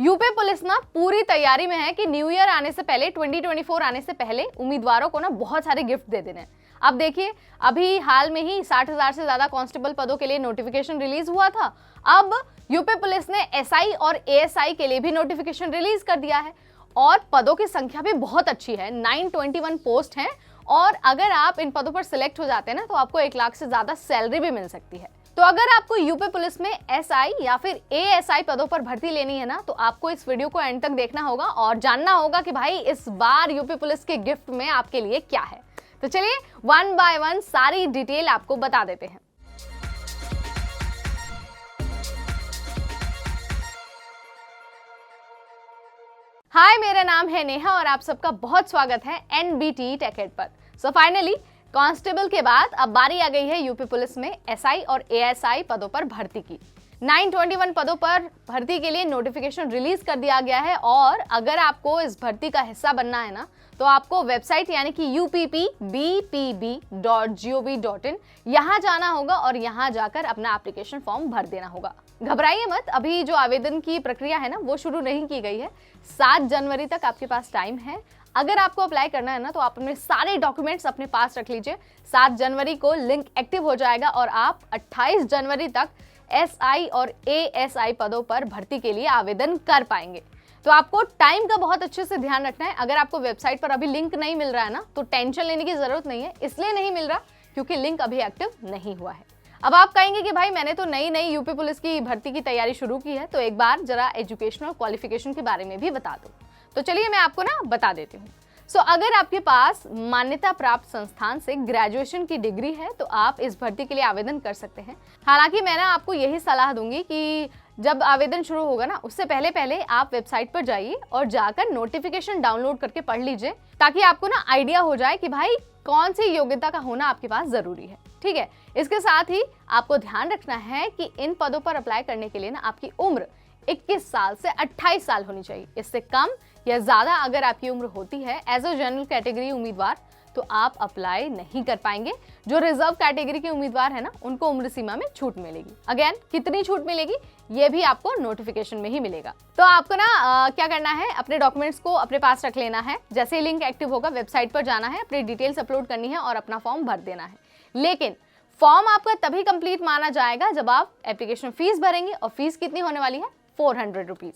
UP police ना पूरी तैयारी में है कि न्यू ईयर आने से पहले 2024 आने से पहले उम्मीदवारों को ना बहुत सारे गिफ्ट दे देने हैं। अब देखिए, अभी हाल में ही 60,000 से ज्यादा कांस्टेबल पदों के लिए नोटिफिकेशन रिलीज हुआ था। अब यूपी पुलिस ने एसआई और एएसआई के लिए भी नोटिफिकेशन रिलीज कर दिया है और पदों की संख्या भी बहुत अच्छी है। 921 पोस्ट हैं और अगर आप इन पदों पर सिलेक्ट हो जाते हैं ना तो आपको 1 लाख से ज्यादा सैलरी भी मिल सकती है। तो अगर आपको यूपी पुलिस में एसआई या फिर एएसआई पदों पर भर्ती लेनी है ना तो आपको इस वीडियो को एंड तक देखना होगा और जानना होगा कि भाई इस बार यूपी पुलिस के गिफ्ट में आपके लिए क्या है। तो चलिए वन बाय वन सारी डिटेल आपको बता देते हैं। हाय, मेरा नाम है नेहा और आप सबका बहुत स्वागत है एनबीटी टेक हेड पर। सो फाइनली कांस्टेबल के बाद अब बारी आ गई है यूपी पुलिस में एसआई और एएसआई पदों पर भर्ती की। 921 पदों पर भर्ती के लिए नोटिफिकेशन रिलीज कर दिया गया है और अगर आपको इस भर्ती का हिस्सा बनना है ना तो आपको वेबसाइट यानी कि uppbpb.gov.in यहाँ जाना होगा और यहाँ जाकर अपना एप्लीकेशन फॉर्म भर देना होगा। घबराइए मत, अभी जो आवेदन की प्रक्रिया है ना वो शुरू नहीं की गई है। 7 जनवरी तक आपके पास टाइम है। अगर आपको अप्लाई करना है ना तो आप अपने सारे डॉक्यूमेंट्स अपने पास रख लीजिए। 7 जनवरी को लिंक एक्टिव हो जाएगा और आप 28 जनवरी तक एसआई और एएसआई पदों पर भर्ती के लिए आवेदन कर पाएंगे। तो आपको टाइम का बहुत अच्छे से ध्यान रखना है। अगर आपको वेबसाइट पर अभी लिंक नहीं मिल रहा है ना तो टेंशन लेने की जरूरत नहीं है। इसलिए नहीं मिल रहा क्योंकि लिंक अभी एक्टिव नहीं हुआ है। अब आप कहेंगे कि भाई मैंने तो नई यूपी पुलिस की भर्ती की तैयारी शुरू की है, तो एक बार जरा एजुकेशनल क्वालिफिकेशन के बारे में भी बता दूं। तो चलिए मैं आपको ना बता देती हूँ। अगर आपके पास मान्यता प्राप्त संस्थान से ग्रेजुएशन की डिग्री है तो आप इस भर्ती के लिए आवेदन कर सकते हैं। हालांकि मैं ना आपको यही सलाह दूंगी कि जब आवेदन शुरू होगा ना उससे पहले आप वेबसाइट पर जाइए और जाकर नोटिफिकेशन डाउनलोड करके पढ़ लीजिए ताकि आपको ना आइडिया हो जाए कि भाई कौन सी योग्यता का होना आपके पास जरूरी है। ठीक है, इसके साथ ही आपको ध्यान रखना है कि इन पदों पर अप्लाई करने के लिए ना आपकी उम्र 21 साल से 28 साल होनी चाहिए। इससे कम या ज्यादा अगर आपकी उम्र होती है एज अ जनरल कैटेगरी उम्मीदवार तो आप अप्लाई नहीं कर पाएंगे। जो रिजर्व कैटेगरी के उम्मीदवार है ना उनको उम्र सीमा में छूट मिलेगी। अगेन कितनी छूट मिलेगी ये भी आपको नोटिफिकेशन में ही मिलेगा। तो आपको ना क्या करना है, अपने डॉक्यूमेंट्स को अपने पास रख लेना है। जैसे ही लिंक एक्टिव होगा वेबसाइट पर जाना है, अपनी डिटेल्स अपलोड करनी है और अपना फॉर्म भर देना है। लेकिन फॉर्म आपका तभी कंप्लीट माना जाएगा जब आप एप्लीकेशन फीस भरेंगे और फीस कितनी होने वाली है 400 रुपीज।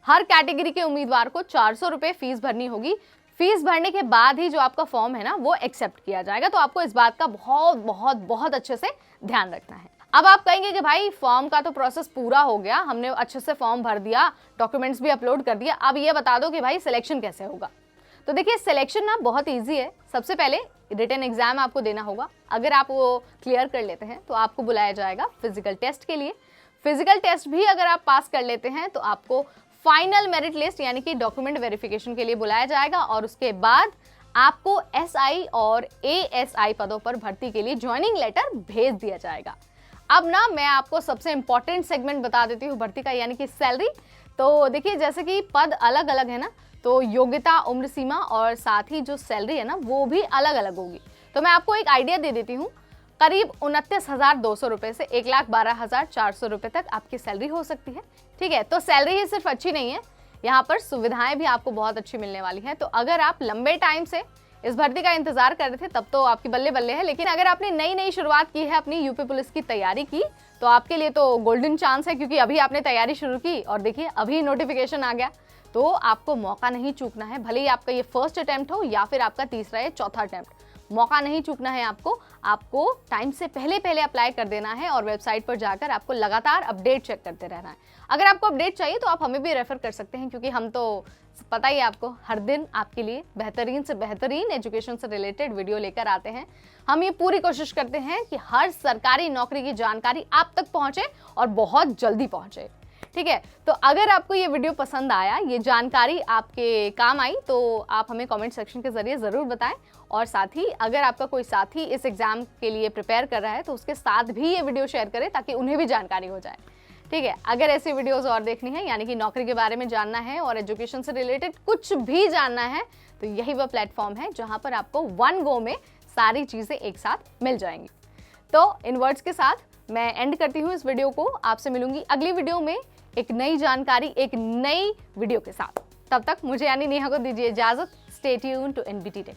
हर कैटेगरी के उम्मीदवार को 400 रुपए फीस भरनी होगी। फीस भरने के बाद ही जो आपका फॉर्म है ना वो एक्सेप्ट किया जाएगा। तो आपको इस बात का बहुत अच्छे से ध्यान रखना है। अब आप कहेंगे कि भाई फॉर्म का तो प्रोसेस पूरा हो गया, हमने अच्छे से फॉर्म भर दिया, डॉक्यूमेंट्स भी अपलोड कर दिया, अब ये बता दो कि भाई सिलेक्शन कैसे होगा। तो देखिए सिलेक्शन ना बहुत ईजी है। सबसे पहले रिटन एग्जाम आपको देना होगा। अगर आप वो क्लियर कर लेते हैं तो आपको बुलाया जाएगा फिजिकल टेस्ट के लिए। फिजिकल टेस्ट भी अगर आप पास कर लेते हैं तो आपको फाइनल मेरिट लिस्ट यानी कि डॉक्यूमेंट वेरिफिकेशन के लिए बुलाया जाएगा और उसके बाद आपको एसआई और एएसआई पदों पर भर्ती के लिए ज्वाइनिंग लेटर भेज दिया जाएगा। अब ना मैं आपको सबसे इंपॉर्टेंट सेगमेंट बता देती हूँ भर्ती का, यानी कि सैलरी। तो देखिए जैसे कि पद अलग अलग है ना तो योग्यता, उम्र सीमा और साथ ही जो सैलरी है ना वो भी अलग अलग होगी। तो मैं आपको एक आइडिया दे देती हूँ। करीब 29,200 रुपए से 1,12,400 रुपए तक आपकी सैलरी हो सकती है। ठीक है, तो सैलरी ही सिर्फ अच्छी नहीं है, यहाँ पर सुविधाएं भी आपको बहुत अच्छी मिलने वाली है। तो अगर आप लंबे टाइम से इस भर्ती का इंतजार कर रहे थे तब तो आपकी बल्ले बल्ले है, लेकिन अगर आपने नई शुरुआत की है अपनी यूपी पुलिस की तैयारी की तो आपके लिए तो गोल्डन चांस है, क्योंकि अभी आपने तैयारी शुरू की और देखिए अभी नोटिफिकेशन आ गया। तो आपको मौका नहीं चूकना है, भले ही आपका ये फर्स्ट अटेम्प्ट हो या फिर आपका तीसरा या चौथा अटेम्प्ट, मौका नहीं चूकना है। आपको टाइम से पहले अप्लाई कर देना है और वेबसाइट पर जाकर आपको लगातार अपडेट चेक करते रहना है। अगर आपको अपडेट चाहिए तो आप हमें भी रेफर कर सकते हैं, क्योंकि हम तो पता ही आपको हर दिन आपके लिए बेहतरीन से बेहतरीन एजुकेशन से रिलेटेड वीडियो लेकर आते हैं। हम ये पूरी कोशिश करते हैं कि हर सरकारी नौकरी की जानकारी आप तक पहुंचे और बहुत जल्दी पहुंचे। ठीक है, तो अगर आपको ये वीडियो पसंद आया, ये जानकारी आपके काम आई तो आप हमें कमेंट सेक्शन के जरिए ज़रूर बताएं। और साथ ही अगर आपका कोई साथी इस एग्जाम के लिए प्रिपेयर कर रहा है तो उसके साथ भी ये वीडियो शेयर करें ताकि उन्हें भी जानकारी हो जाए। ठीक है, अगर ऐसी वीडियोस और देखनी है यानी कि नौकरी के बारे में जानना है और एजुकेशन से रिलेटेड कुछ भी जानना है तो यही वह प्लेटफॉर्म है जहां पर आपको वन गो में सारी चीज़ें एक साथ मिल जाएंगी। तो इन वर्ड्स के साथ मैं एंड करती हूँ इस वीडियो को। आपसे मिलूंगी अगली वीडियो में एक नई जानकारी, एक नई वीडियो के साथ। तब तक मुझे यानी नेहा को दीजिए इजाजत। Stay tuned to NBT take.